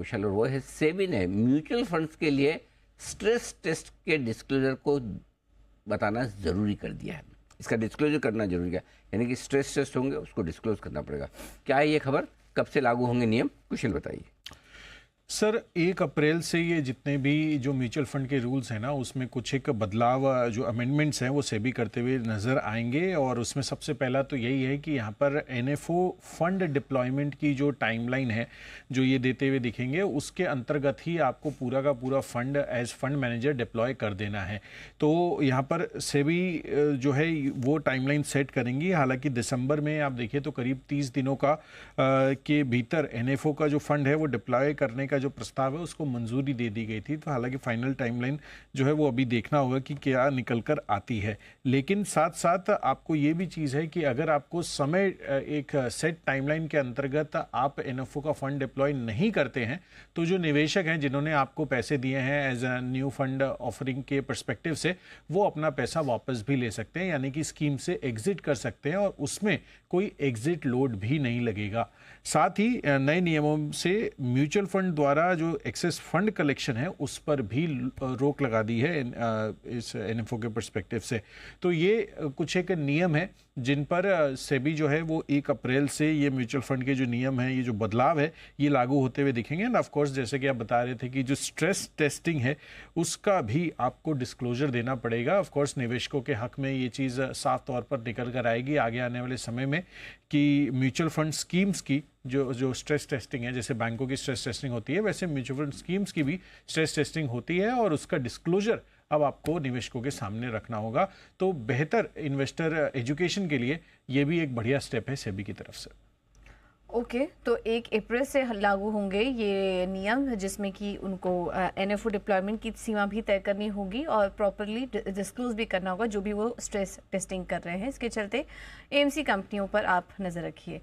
कुशल, और वो है सेबी ने म्यूचुअल फंड्स के लिए स्ट्रेस टेस्ट के डिस्क्लोजर को बताना ज़रूरी कर दिया है। इसका डिस्क्लोजर करना जरूरी है, यानी कि स्ट्रेस टेस्ट होंगे उसको डिस्क्लोज करना पड़ेगा। क्या है ये खबर, कब से लागू होंगे नियम, कुशल बताइए। सर 1 अप्रैल से ये जितने भी जो म्यूचुअल फंड के रूल्स हैं ना, उसमें कुछ एक बदलाव, जो अमेंडमेंट्स हैं वो सेबी करते हुए नज़र आएंगे। और उसमें सबसे पहला तो यही है कि यहाँ पर एनएफओ फंड डिप्लॉयमेंट की जो टाइमलाइन है जो ये देते हुए दिखेंगे, उसके अंतर्गत ही आपको पूरा का पूरा fund as fund manager deploy कर देना है। तो यहाँ पर सेबी जो है वो टाइमलाइन सेट करेंगी। हालांकि दिसंबर में आप देखिए तो करीब 30 दिनों का के भीतर एनएफओ का जो फंड है वो डिप्लॉय करने का जो प्रस्ताव है उसको मंजूरी दे दी गई थी। तो हालांकि फाइनल टाइमलाइन जो है वो अभी देखना होगा कि क्या निकल कर आती है। लेकिन साथ साथ आपको ये भी चीज़ है कि अगर आपको समय एक सेट टाइमलाइन के अंतर्गत आप एनएफओ का फंड डिप्लॉय नहीं करते हैं, तो जो निवेशक हैं जिन्होंने आपको पैसे दिए हैं as a new fund offering के परस्पेक्टिव से, वो अपना पैसा वापस भी ले सकते हैं, यानी कि स्कीम से एग्जिट कर सकते हैं और उसमें कोई एग्जिट लोड भी नहीं लगेगा। साथ ही नए नियमों से म्यूचुअल फंड द्वारा जो एक्सेस फंड कलेक्शन है उस पर भी रोक लगा दी है इस एनएफओ के पर्सपेक्टिव से। तो ये कुछ एक नियम है जिन पर सेबी जो है वो 1 अप्रैल से ये म्यूचुअल फंड के जो नियम है, ये जो बदलाव है, ये लागू होते हुए दिखेंगे। एंड ऑफ कोर्स जैसे कि आप बता रहे थे कि जो स्ट्रेस टेस्टिंग है उसका भी आपको डिस्क्लोजर देना पड़ेगा। ऑफ कोर्स निवेशकों के हक में ये चीज़ साफ तौर पर निकल कर आएगी आगे आने वाले समय में कि म्यूचुअल फंड स्कीम्स की जो स्ट्रेस टेस्टिंग है, जैसे बैंकों की स्ट्रेस टेस्टिंग होती है वैसे म्यूचुअल फंड स्कीम्स की भी स्ट्रेस टेस्टिंग होती है और उसका डिस्क्लोजर अब आपको निवेशकों के सामने रखना होगा। तो बेहतर इन्वेस्टर एजुकेशन के लिए ये भी एक बढ़िया स्टेप है सेबी की तरफ से। ओके, तो 1 अप्रैल से लागू होंगे ये नियम, जिसमें कि उनको एनएफओ डिप्लॉयमेंट की सीमा भी तय करनी होगी और प्रॉपरली डिस्क्लोज भी करना होगा जो भी वो स्ट्रेस टेस्टिंग कर रहे हैं। इसके चलते एएमसी कंपनियों पर आप नज़र रखिए।